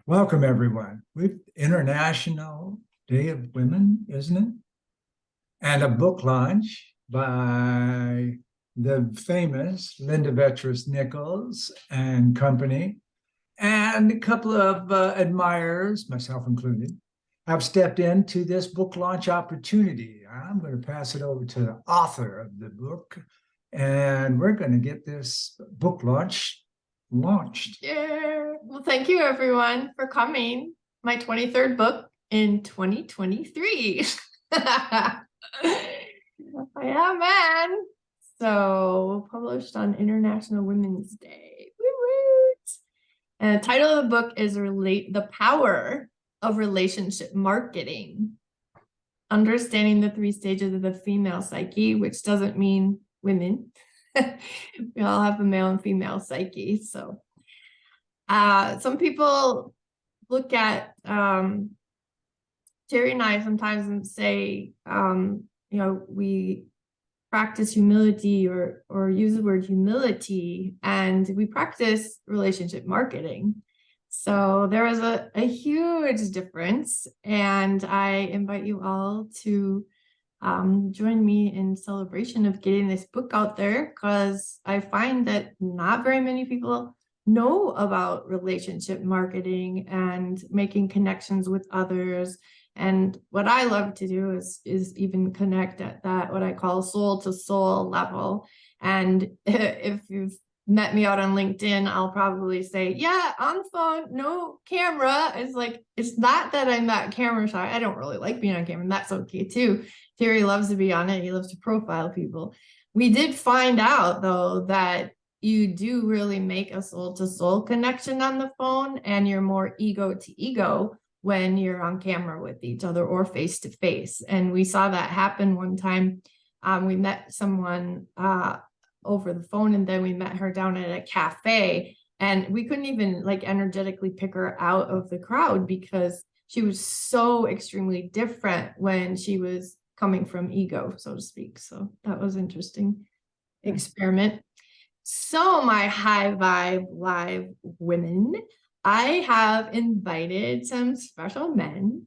Welcome, everyone. We've International Day of Women, isn't it? And a book launch by the famous Linda Vettrus-Nichols and company, and a couple of admirers, myself included, have stepped into this book launch opportunity. I'm going to pass it over to the author of the book, and we're going to get this book launch launched. Yeah. Well, thank you everyone for coming. My 23rd book in 2023. Yeah, man. So published on International Women's Day. Woo-woo. And the title of the book is The Power of Relationship Marketing. Understanding the 3 stages of the female psyche, which doesn't mean women. We all have a male and female psyche. So some people look at Terry and I sometimes and say, we practice humility or use the word humility, and we practice relationship marketing. So there is a huge difference, and I invite you all to join me in celebration of getting this book out there, because I find that not very many people know about relationship marketing and making connections with others. And what I love to do is even connect at that, what I call soul to soul level. And if you've met me out on LinkedIn, I'll probably say, yeah, on the phone, no camera. It's like, it's not that I'm that camera shy. I don't really like being on camera, and that's okay too. Terry loves to be on it. He loves to profile people. We did find out though that you do really make a soul to soul connection on the phone, and you're more ego to ego when you're on camera with each other or face to face. And we saw that happen one time. We met someone over the phone, and then we met her down at a cafe, and we couldn't even like energetically pick her out of the crowd because she was so extremely different when she was coming from ego, so to speak. So that was interesting experiment. So my high vibe live women, I have invited some special men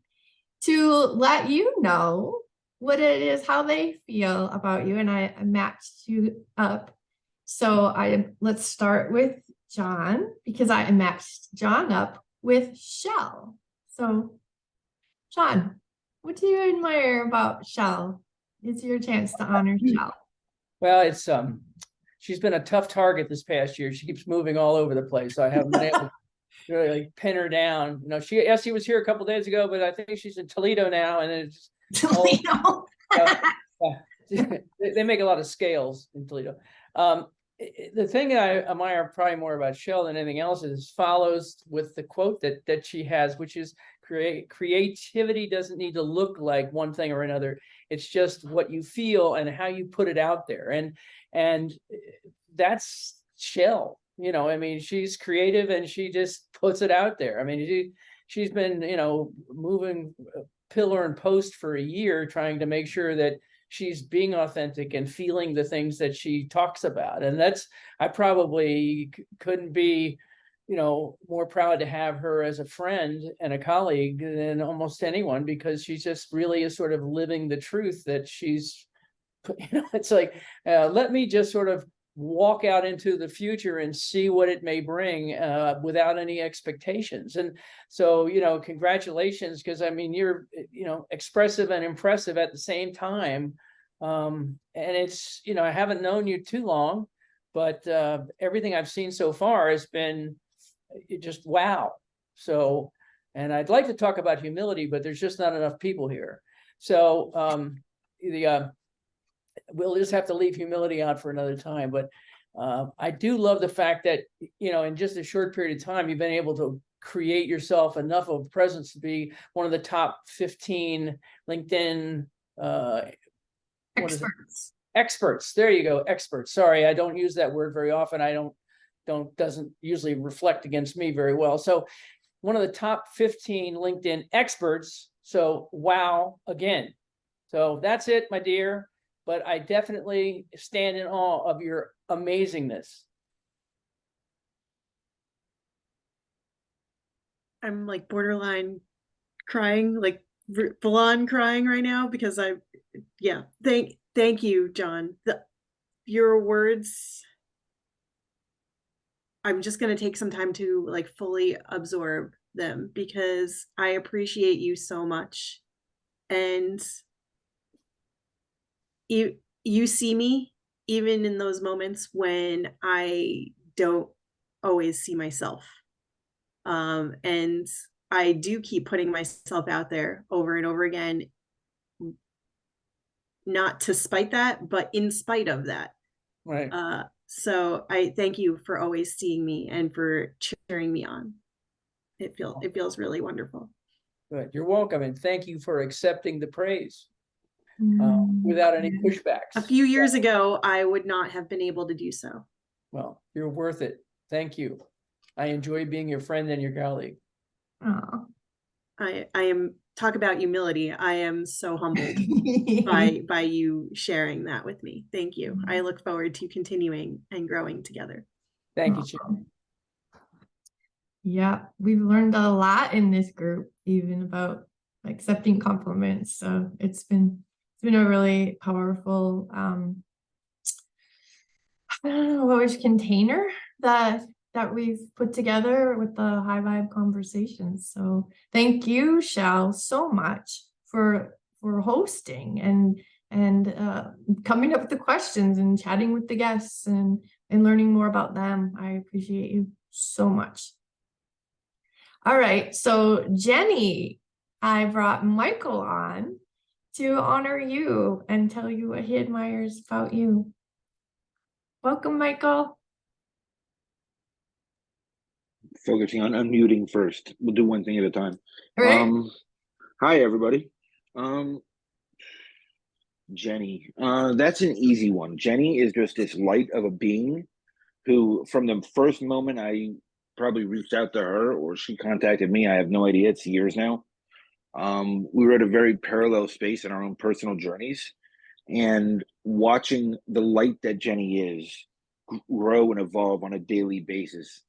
to let you know what it is, how they feel about you, and I matched you up. So let's start with John, because I matched John up with Chelle. So John, what do you admire about Chelle? It's your chance to honor Chelle. Well, it's she's been a tough target this past year. She keeps moving all over the place. So I haven't been able to really pin her down. She was here a couple days ago, but I think she's in Toledo now, and it's Toledo. They make a lot of scales in Toledo. The thing that I admire probably more about Chelle than anything else is follows with the quote that she has, which is creativity doesn't need to look like one thing or another. It's just what you feel and how you put it out there. And that's Chelle. I mean, she's creative and she just puts it out there. I mean, she's been, moving pillar and post for a year, trying to make sure that she's being authentic and feeling the things that she talks about. And I probably couldn't be, more proud to have her as a friend and a colleague than almost anyone, because she just really is sort of living the truth that she's, it's like, let me just sort of walk out into the future and see what it may bring without any expectations. And so, congratulations, because I mean, you're, expressive and impressive at the same time. And it's, I haven't known you too long, but everything I've seen so far has been just wow. So, and I'd like to talk about humility, but there's just not enough people here. So we'll just have to leave humility out for another time. But I do love the fact that, in just a short period of time, you've been able to create yourself enough of a presence to be one of the top 15 LinkedIn experts. There you go. Experts. Sorry, I don't use that word very often. Doesn't usually reflect against me very well. So one of the top 15 LinkedIn experts. So wow, again. So that's it, my dear. But I definitely stand in awe of your amazingness. I'm like borderline crying, like full on crying right now because thank you, John. Your words, I'm just going to take some time to like fully absorb them because I appreciate you so much. And you see me even in those moments when I don't always see myself. And I do keep putting myself out there over and over again, not to spite that, but in spite of that. Right. So I thank you for always seeing me and for cheering me on. It feels really wonderful. Good. You're welcome, and thank you for accepting the praise without any pushbacks. A few years ago, I would not have been able to do so. Well, you're worth it. Thank you. I enjoy being your friend and your colleague. Oh. I am, talk about humility. I am so humbled by you sharing that with me. Thank you. I look forward to continuing and growing together. Thank you, Chelle. Yeah, we've learned a lot in this group, even about accepting compliments. So it's been a really powerful I don't know what was container that we've put together with the high vibe conversations. So thank you, Chelle, so much for hosting and coming up with the questions and chatting with the guests and learning more about them. I appreciate you so much. All right, so Jenny, I brought Michael on to honor you and tell you what he admires about you. Welcome, Michael. Focusing on unmuting first. We'll do one thing at a time. All right. Hi, everybody. Jenny, that's an easy one. Jenny is just this light of a being who, from the first moment I probably reached out to her or she contacted me, I have no idea, it's years now. We were at a very parallel space in our own personal journeys, and watching the light that Jenny is grow and evolve on a daily basis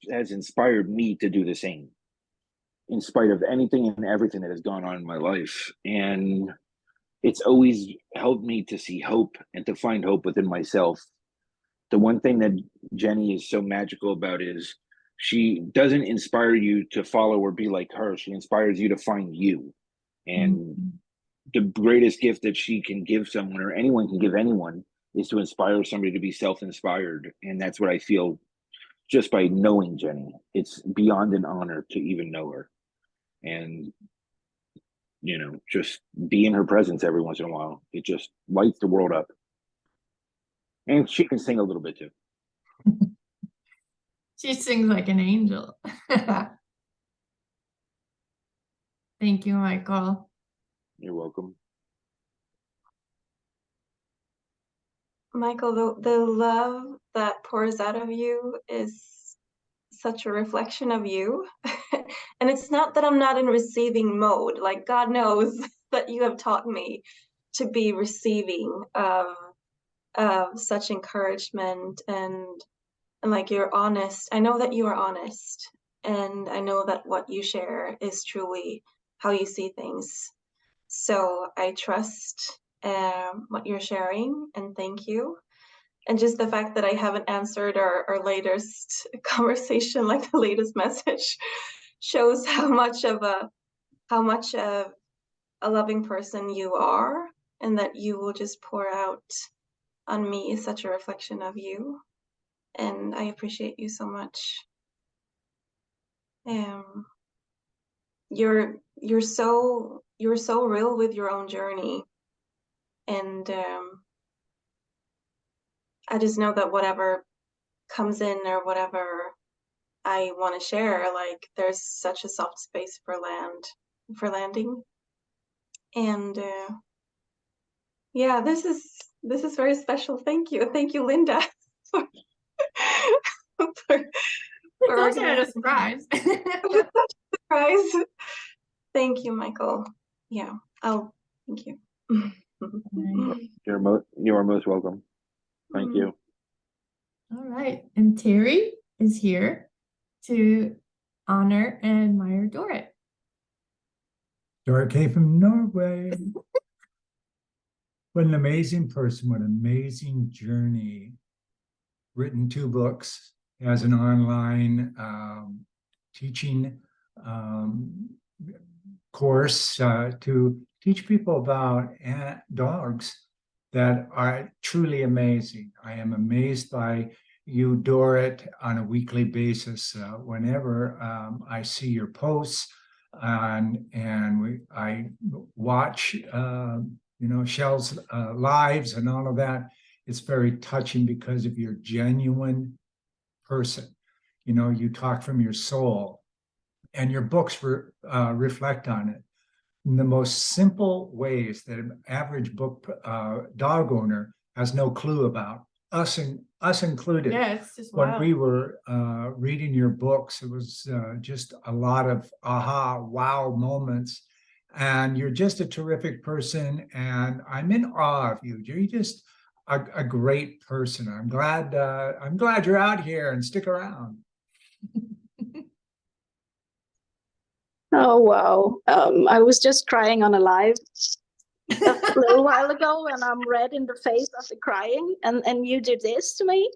has inspired me to do the same, in spite of anything and everything that has gone on in my life. And it's always helped me to see hope and to find hope within myself. The one thing that Jenny is so magical about is she doesn't inspire you to follow or be like her. She inspires you to find you. And the greatest gift that she can give someone, or anyone can give anyone, is to inspire somebody to be self-inspired. And that's what I feel just by knowing Jenny. It's beyond an honor to even know her. And, you know, just be in her presence every once in a while. It just lights the world up. And she can sing a little bit too. She sings like an angel. Thank you, Michael. You're welcome. Michael, the love that pours out of you is such a reflection of you. And it's not that I'm not in receiving mode. Like, God knows that you have taught me to be receiving of such encouragement and like you're honest. I know that you are honest, and I know that what you share is truly how you see things. So I trust what you're sharing, and thank you. And just the fact that I haven't answered our latest conversation, like the latest message, shows how much of a loving person you are, and that you will just pour out on me is such a reflection of you. And I appreciate you so much. You're so real with your own journey, and I just know that whatever comes in or whatever I want to share, like there's such a soft space for landing. And yeah, this is very special. Thank you, Linda, for Don't say it a surprise. surprise. Thank you, Michael. Yeah, thank you. You are most welcome. Thank you. All right, and Terry is here to honor and admire Dorrit. Dorrit came from Norway. What an amazing person, what an amazing journey. Written 2 books, has an online teaching course to teach people about dogs that are truly amazing. I am amazed by you, Dorrit, on a weekly basis. Whenever I see your posts and I watch, Chelle's lives and all of that, it's very touching because of your genuine person. You talk from your soul, and your books reflect on it in the most simple ways that an average dog owner has no clue about, us included. Yeah, it's just When wild. we were reading your books, it was just a lot of aha, wow moments. And you're just a terrific person, and I'm in awe of you. You're just a great person. I'm glad you're out here and stick around. Oh, wow. I was just crying on a live a little while ago, and I'm red in the face after crying, and you did this to me.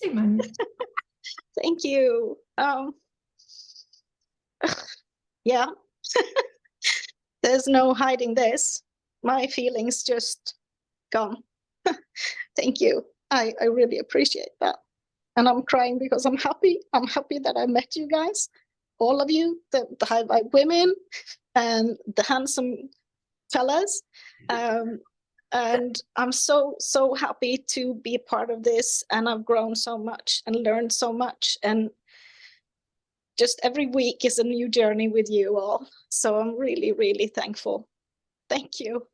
She managed. Thank you. Yeah. There's no hiding this. My feelings just gone. Thank you. I really appreciate that. And I'm crying because I'm happy. I'm happy that I met you guys, all of you, the high vibe women and the handsome fellas. And I'm so happy to be a part of this. And I've grown so much and learned so much. And just every week is a new journey with you all. So I'm really, really thankful. Thank you.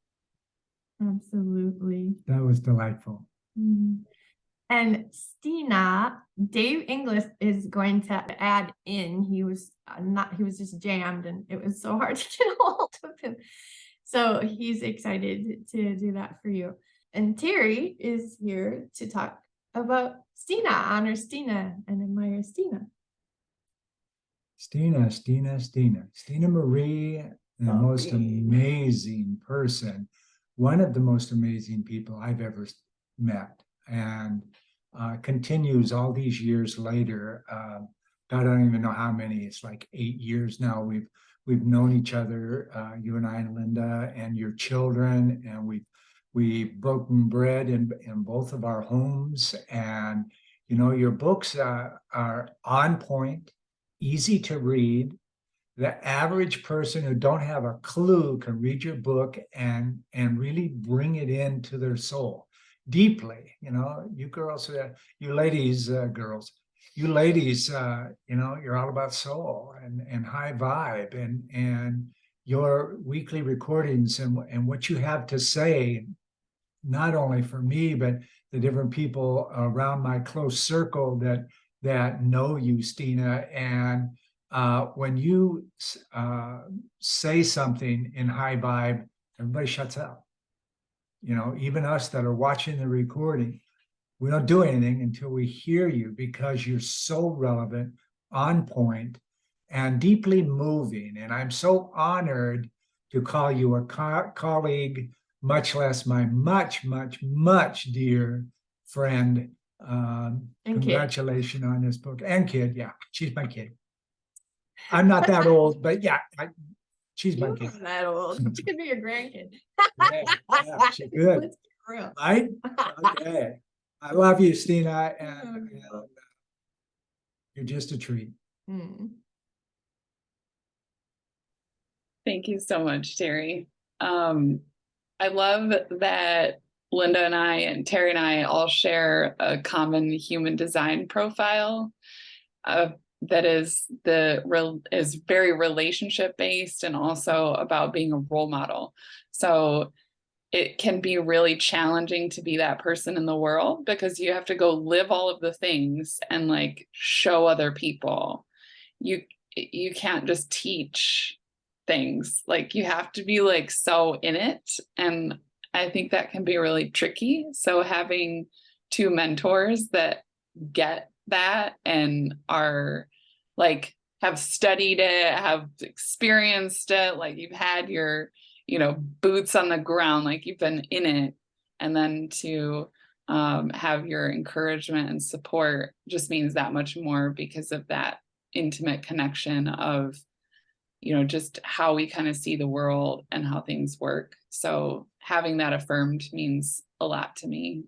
Absolutely. That was delightful. Mhm. And Steena, Dave Inglis is going to add in. He was just jammed, and it was so hard to get a hold of him. So he's excited to do that for you. And Terry is here to talk about Steena, honor Steena, and admire Steena. Steena Marie, the most amazing person, one of the most amazing people I've ever met, and continues all these years later. God, I don't even know how many. It's like 8 years now. We've known each other, you and I and Linda, and your children, and we've broken bread in both of our homes. And your books are on point, easy to read. The average person who don't have a clue can read your book and really bring it into their soul deeply. You girls, you ladies, girls, you ladies, you're all about soul and high vibe, and your weekly recordings and what you have to say, not only for me, but the different people around my close circle that know you, Steena. And when you say something in high vibe, everybody shuts up. Even us that are watching the recording, we don't do anything until we hear you, because you're so relevant, on point, and deeply moving. And I'm so honored to call you a colleague, much less my much dear friend. Congratulations on this book. And kid, yeah, she's my kid. I'm not that old, but yeah, she's my kid. Not that old. She could be your grandkid. Yeah, she could. Let's get real. Right? Okay. I love you, Steena, and you're just a treat. Thank you so much, Terry. I love that Linda and I and Terry and I all share a common human design profile that is very relationship based, and also about being a role model. So it can be really challenging to be that person in the world, because you have to go live all of the things and like show other people. You can't just teach things. Like, you have to be like so in it, and I think that can be really tricky. So having 2 mentors that get that and are like have studied it, have experienced it, like you've had your, boots on the ground, like you've been in it. And then to have your encouragement and support just means that much more because of that intimate connection of, just how we kind of see the world and how things work. So having that affirmed means a lot to me,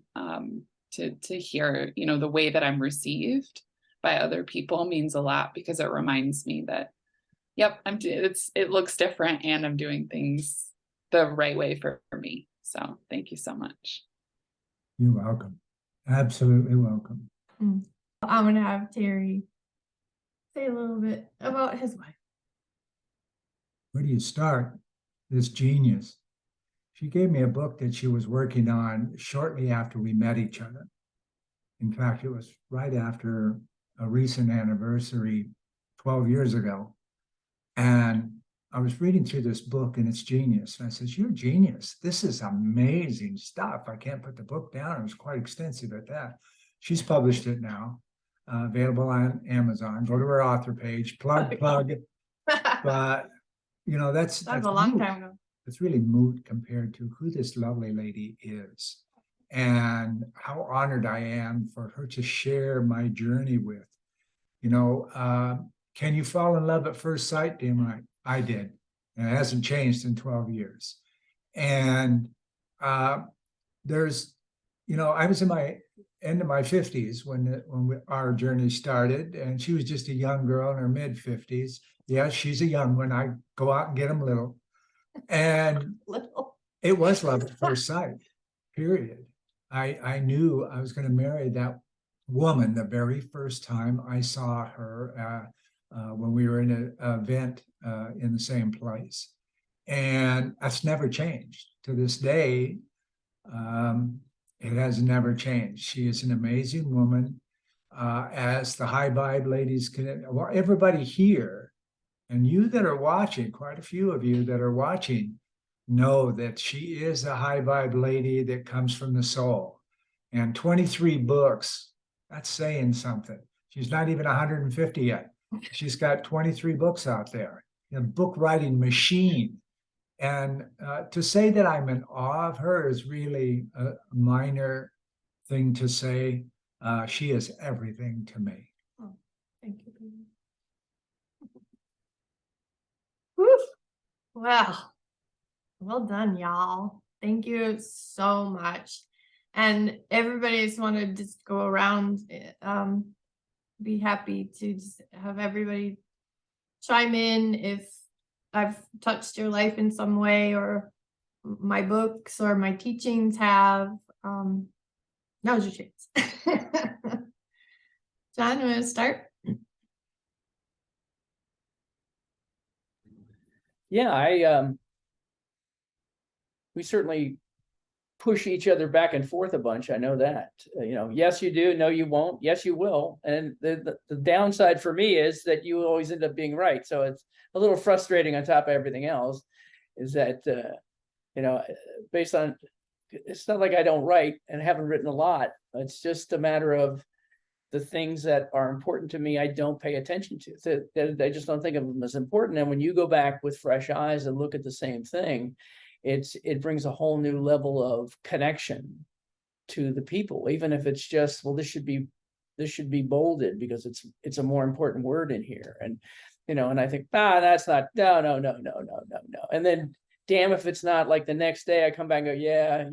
to hear, the way that I'm received by other people means a lot, because it reminds me that, yep, it looks different and I'm doing things the right way for me. So thank you so much. You're welcome. Absolutely welcome. I'm going to have Terry say a little bit about his wife. Where do you start? This genius. She gave me a book that she was working on shortly after we met each other. In fact, it was right after a recent anniversary 12 years ago. And I was reading through this book and it's genius. And I said, you're a genius. This is amazing stuff. I can't put the book down. It was quite extensive at that. She's published it now, available on Amazon. Go to her author page, plug. But, that's a long moot. time ago. It's really moot compared to who this lovely lady is and how honored I am for her to share my journey with. Can you fall in love at first sight? Damn right, I did. And it hasn't changed in 12 years. And I was in my end of my 50s when our journey started, and she was just a young girl in her mid 50s. Yeah, she's a young one. I go out and get them little. And it was love at first sight, period. I knew I was going to marry that woman the very first time I saw her when we were in an event in the same place. And that's never changed. To this day, it has never changed. She is an amazing woman. As the high vibe ladies can, everybody here, and you that are watching, quite a few of you that are watching, know that she is a high vibe lady that comes from the soul. And 23 books, that's saying something. She's not even 150 yet. She's got 23 books out there, a book writing machine. And to say that I'm in awe of her is really a minor thing to say. She is everything to me. Oh, thank you, Peter. Whew. Well done, y'all. Thank you so much. And everybody, just want to just go around, be happy to just have everybody chime in if I've touched your life in some way, or my books or my teachings have. Now's your chance. John, you want to start? Yeah, we certainly push each other back and forth a bunch. I know that. Yes, you do. No, you won't. Yes, you will. And the downside for me is that you always end up being right. So it's a little frustrating on top of everything else, is that, based on, it's not like I don't write and haven't written a lot. It's just a matter of the things that are important to me, I don't pay attention to. I just don't think of them as important. And when you go back with fresh eyes and look at the same thing, it brings a whole new level of connection to the people, even if it's just, well, this should be bolded because it's a more important word in here. And, and I think, that's not, no. And then damn, if it's not, like the next day I come back and go, yeah,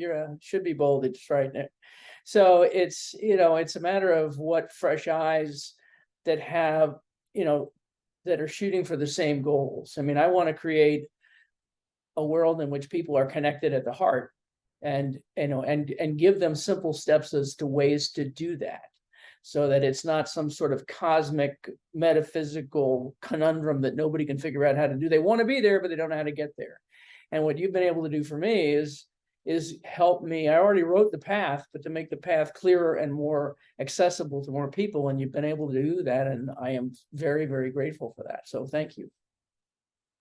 should be bolded, it's right there. So it's, it's a matter of what fresh eyes that have, that are shooting for the same goals. I mean, I want to create a world in which people are connected at the heart, and give them simple steps as to ways to do that, so that it's not some sort of cosmic metaphysical conundrum that nobody can figure out how to do. They want to be there, but they don't know how to get there. And what you've been able to do for me is help me. I already wrote the path, but to make the path clearer and more accessible to more people. And you've been able to do that. And I am very, very grateful for that. So thank you.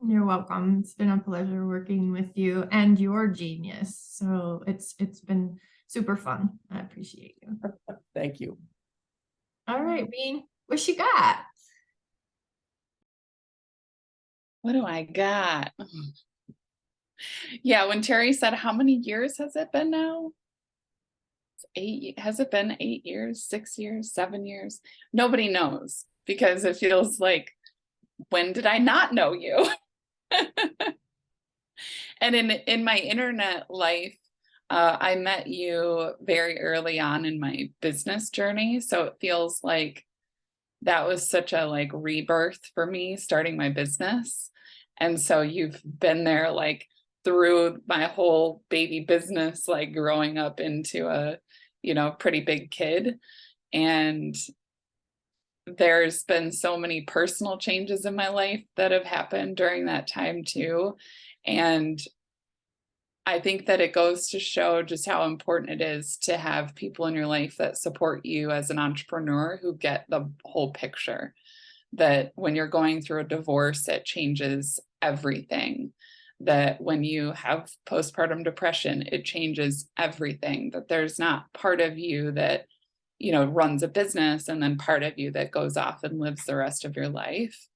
You're welcome. It's been a pleasure working with you, and you're genius. So it's been super fun. I appreciate you. Thank you. All right, Bean, what you got? What do I got? Yeah, when Terry said, how many years has it been now? Has it been 8 years, 6 years, 7 years? Nobody knows, because it feels like, when did I not know you? And in my internet life, I met you very early on in my business journey. So it feels like that was such a like rebirth for me, starting my business. And so you've been there like through my whole baby business, like growing up into a, pretty big kid. And there's been so many personal changes in my life that have happened during that time too. And I think that it goes to show just how important it is to have people in your life that support you as an entrepreneur, who get the whole picture. That when you're going through a divorce, it changes everything. That when you have postpartum depression, it changes everything. That there's not part of you that, runs a business and then part of you that goes off and lives the rest of your life.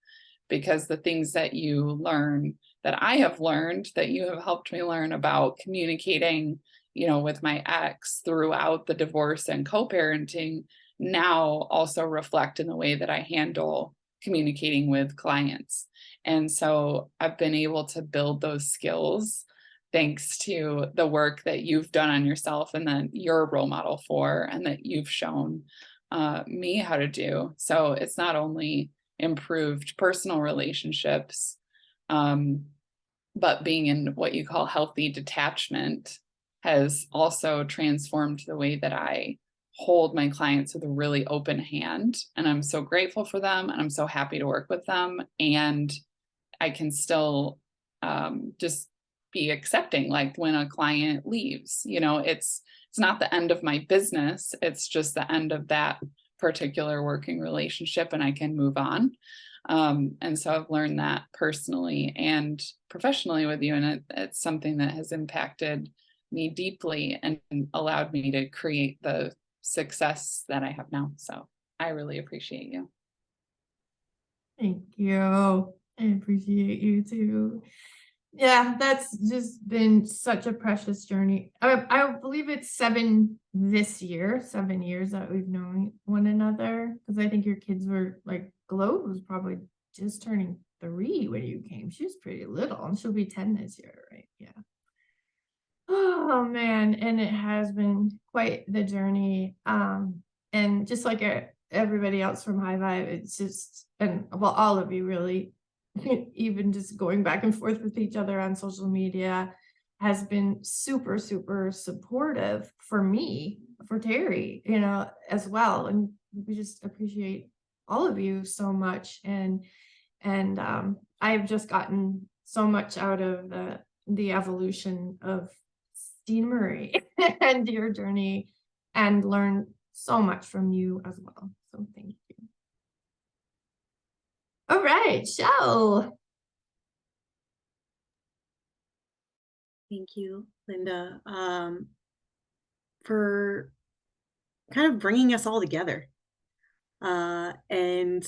Because the things that you learn, that I have learned, that you have helped me learn about communicating, with my ex throughout the divorce and co-parenting, now also reflect in the way that I handle communicating with clients. And so I've been able to build those skills thanks to the work that you've done on yourself, and that you're a role model for, and that you've shown me how to do. So it's not only improved personal relationships, but being in what you call healthy detachment has also transformed the way that I hold my clients with a really open hand. And I'm so grateful for them, and I'm so happy to work with them. And I can still just be accepting, like when a client leaves, it's not the end of my business. It's just the end of that particular working relationship, and I can move on. And so I've learned that personally and professionally with you. And it's something that has impacted me deeply and allowed me to create the success that I have now. So I really appreciate you. Thank you. I appreciate you too. Yeah, that's just been such a precious journey. I believe it's 7 years that we've known one another, because I think your kids were like, Globe was probably just turning 3 when you came. She was pretty little, and she'll be 10 this year, right? Yeah. Oh man, and it has been quite the journey. And just like everybody else from High Vibe, it's just, and well, all of you really, even just going back and forth with each other on social media, has been super, super supportive for me, for Terry, as well. And we just appreciate all of you so much. And I've just gotten so much out of the evolution of Steena Marie and your journey, and learned so much from you as well. So thank you. All right, Chelle. Thank you, Linda, for kind of bringing us all together. And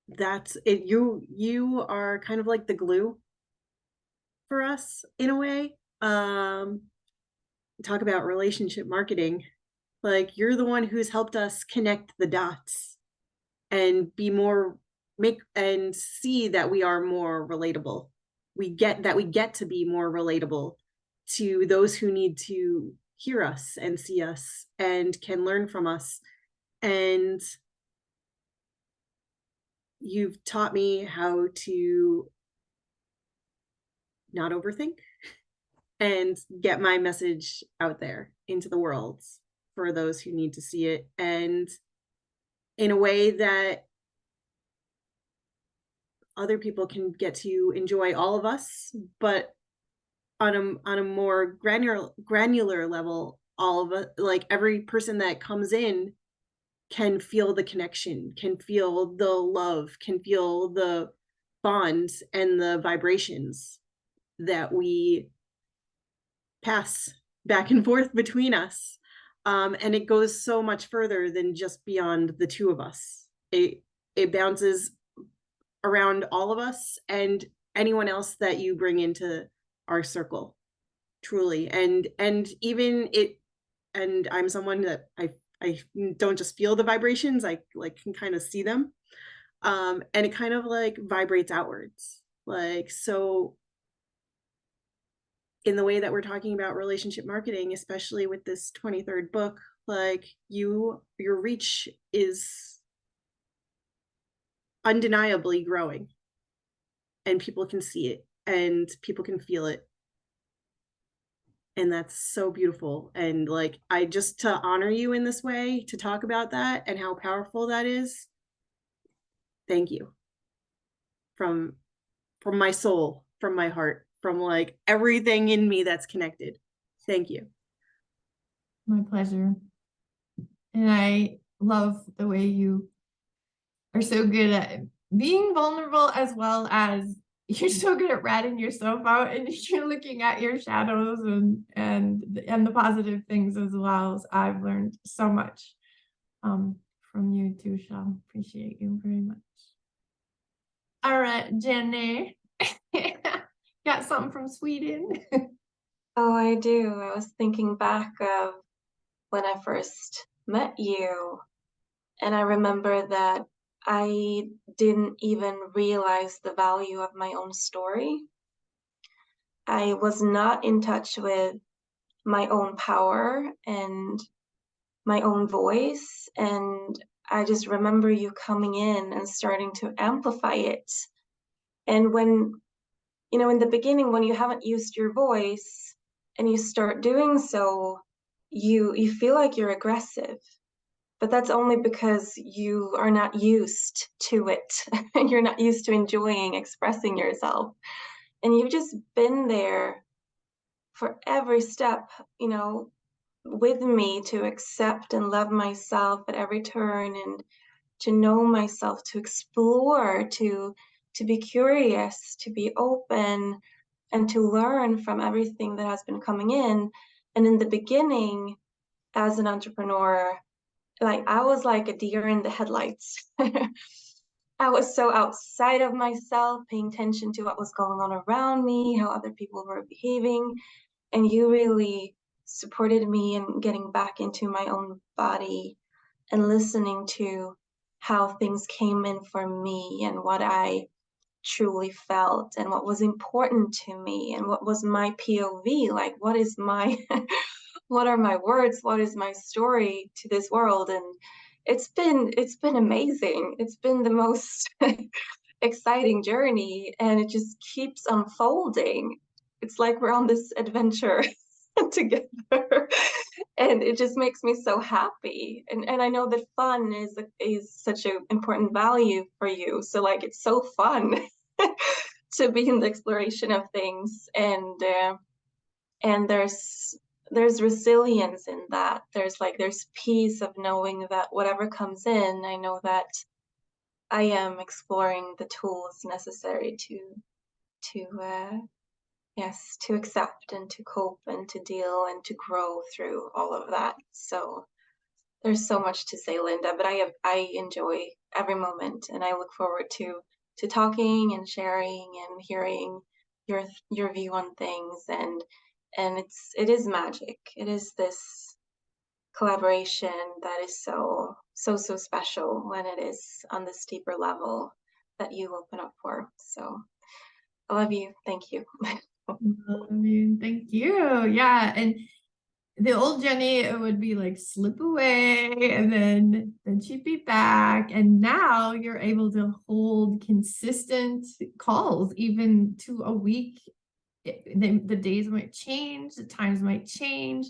that's it. You are kind of like the glue for us in a way. Talk about relationship marketing. Like, you're the one who's helped us connect the dots and and see that we are more relatable. We get to be more relatable to those who need to hear us and see us and can learn from us. And you've taught me how to not overthink and get my message out there into the world for those who need to see it, and in a way that other people can get to enjoy all of us, but on a more granular level, all of us, like every person that comes in, can feel the connection, can feel the love, can feel the bonds and the vibrations that we pass back and forth between us. And it goes so much further than just beyond the two of us. It bounces around all of us and anyone else that you bring into our circle, truly. And even it, and I'm someone that I don't just feel the vibrations, I like can kind of see them. And it kind of like vibrates outwards. Like, so in the way that we're talking about relationship marketing, especially with this 23rd book, like your reach is undeniably growing, and people can see it and people can feel it. And that's so beautiful. And like, I just, to honor you in this way, to talk about that and how powerful that is, thank you. From my soul, from my heart, from like everything in me that's connected. Thank you. My pleasure. And I love the way you are so good at being vulnerable, as well as you're so good at ratting yourself out, and you're looking at your shadows and the positive things as well. So I've learned so much from you too, Chelle. Appreciate you very much. All right, Jenny. Got something from Sweden? Oh, I do. I was thinking back of when I first met you, and I remember that I didn't even realize the value of my own story. I was not in touch with my own power and my own voice, and I just remember you coming in and starting to amplify it. And when, you know, in the beginning, when you haven't used your voice and you start doing so, you feel like you're aggressive. But that's only because you are not used to it. You're not used to enjoying expressing yourself. And you've just been there for every step, you know, with me to accept and love myself at every turn, and to know myself, to explore, to be curious, to be open, and to learn from everything that has been coming in. And in the beginning, as an entrepreneur, like I was like a deer in the headlights. I was so outside of myself, paying attention to what was going on around me, how other people were behaving. And you really supported me in getting back into my own body and listening to how things came in for me and what I truly felt and what was important to me and what was my POV, like what is my what are my words, what is my story to this world. And it's been amazing. It's been the most exciting journey, and it just keeps unfolding. It's like we're on this adventure together, and it just makes me so happy. And I know that fun is such an important value for you, so like it's so fun to be in the exploration of things. And there's resilience in that. There's peace of knowing that whatever comes in, I know that I am exploring the tools necessary to accept and to cope and to deal and to grow through all of that. So there's so much to say, Linda, but I enjoy every moment, and I look forward to talking and sharing and hearing your view on things. And it is magic. It is this collaboration that is so special when it is on this deeper level that you open up for. So I love you. Thank you. Thank you. Yeah. And the old Jenny, it would be like slip away, and then she'd be back. And now you're able to hold consistent calls, even to a week. The days might change, the times might change,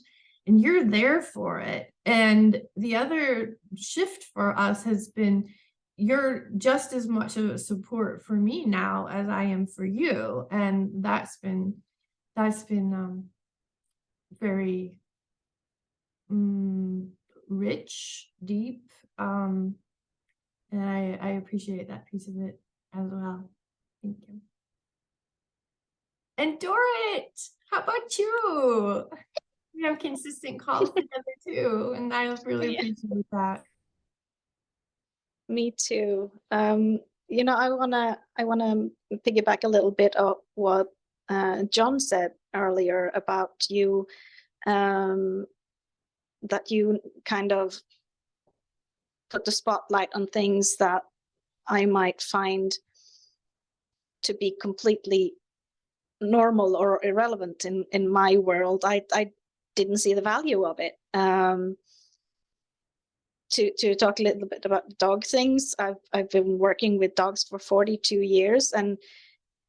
and you're there for it. And the other shift for us has been, you're just as much of a support for me now as I am for you. And that's been very rich, deep, and I appreciate that piece of it as well. Thank you. And Dorrit, how about you? We have consistent calls together too, and I really appreciate that. Me too. I wanna piggyback a little bit of what John said earlier about you, that you kind of put the spotlight on things that I might find to be completely normal or irrelevant in my world. I didn't see the value of it. To talk a little bit about the dog things, I've been working with dogs for 42 years, and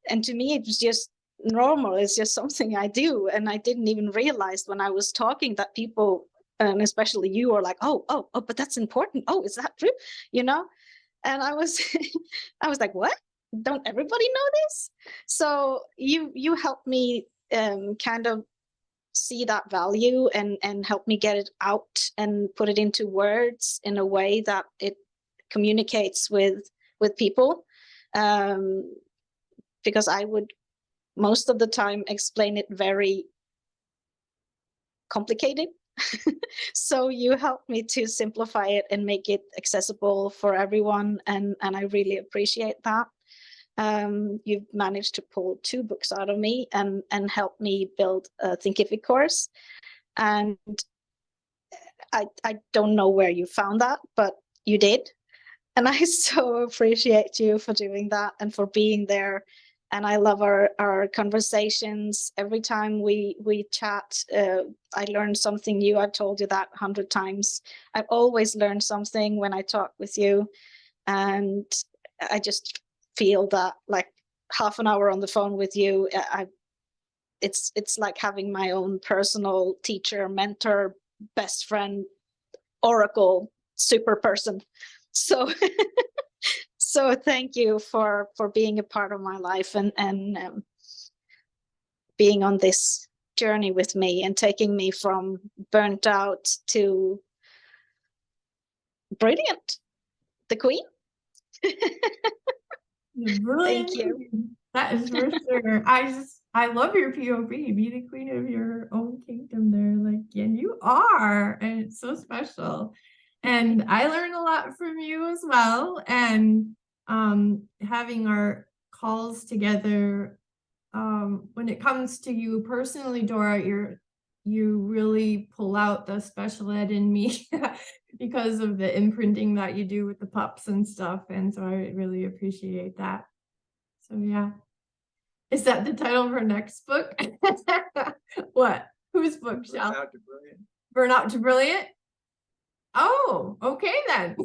to me it was just normal. It's just something I do, and I didn't even realize when I was talking that people, and especially you, are like, oh, but that's important. Oh, is that true? And I was I was like, what? Don't everybody know this? So you helped me kind of see that value and help me get it out and put it into words in a way that it communicates with people, because I would most of the time explain it very complicated. So you helped me to simplify it and make it accessible for everyone, and I really appreciate that. You've managed to pull 2 books out of me and help me build a Thinkific course. And I don't know where you found that, but you did. And I so appreciate you for doing that and for being there. And I love our conversations. Every time we chat, I learn something new. I've told you that 100 times. I've always learned something when I talk with you. And I just feel that, like, half an hour on the phone with you, it's like having my own personal teacher, mentor, best friend, oracle, super person. So so thank you for being a part of my life and being on this journey with me and taking me from burnt out to brilliant, the queen. Brilliant. Thank you. That is for sure. I love your POV. Be the queen of your own kingdom there. Like, and you are, and it's so special. And I learned a lot from you as well. And having our calls together, when it comes to you personally, Dora, you really pull out the special ed in me because of the imprinting that you do with the pups and stuff. And so I really appreciate that. So yeah. Is that the title of our next book? What? Whose book, Chelle? Burnout to Brilliant. Burnout to Brilliant? Oh, okay then.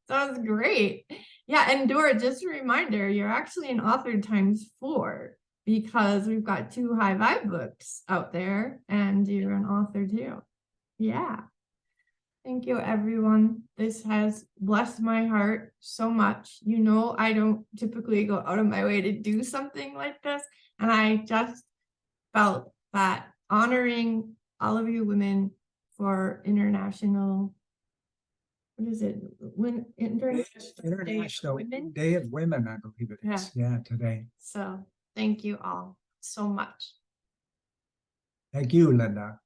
Sounds great. Yeah, and Dora, just a reminder, you're actually an author ×4 because we've got 2 high vibe books out there and you're an author too. Yeah. Thank you, everyone. This has blessed my heart so much. I don't typically go out of my way to do something like this. And I just felt that honoring all of you women for International, what is it? International Day of Women, I believe it is. Yeah, today. So thank you all so much. Thank you, Linda.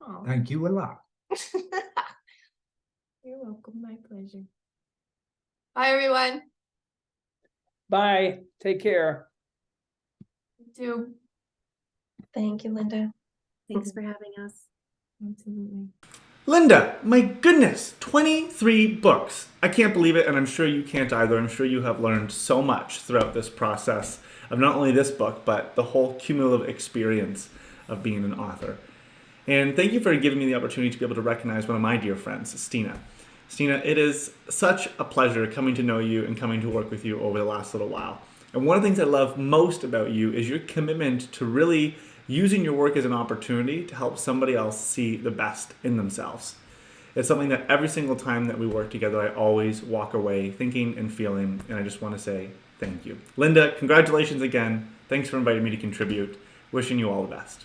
Oh. Thank you a lot. You're welcome. My pleasure. Bye, everyone. Bye. Take care. You too. Thank you, Linda. Thanks for having us. Absolutely. Linda, my goodness, 23 books. I can't believe it, and I'm sure you can't either. I'm sure you have learned so much throughout this process of not only this book, but the whole cumulative experience of being an author. And thank you for giving me the opportunity to be able to recognize one of my dear friends, Steena. Steena, it is such a pleasure coming to know you and coming to work with you over the last little while. And one of the things I love most about you is your commitment to really using your work as an opportunity to help somebody else see the best in themselves. It's something that every single time that we work together, I always walk away thinking and feeling, and I just want to say thank you. Linda, congratulations again. Thanks for inviting me to contribute. Wishing you all the best.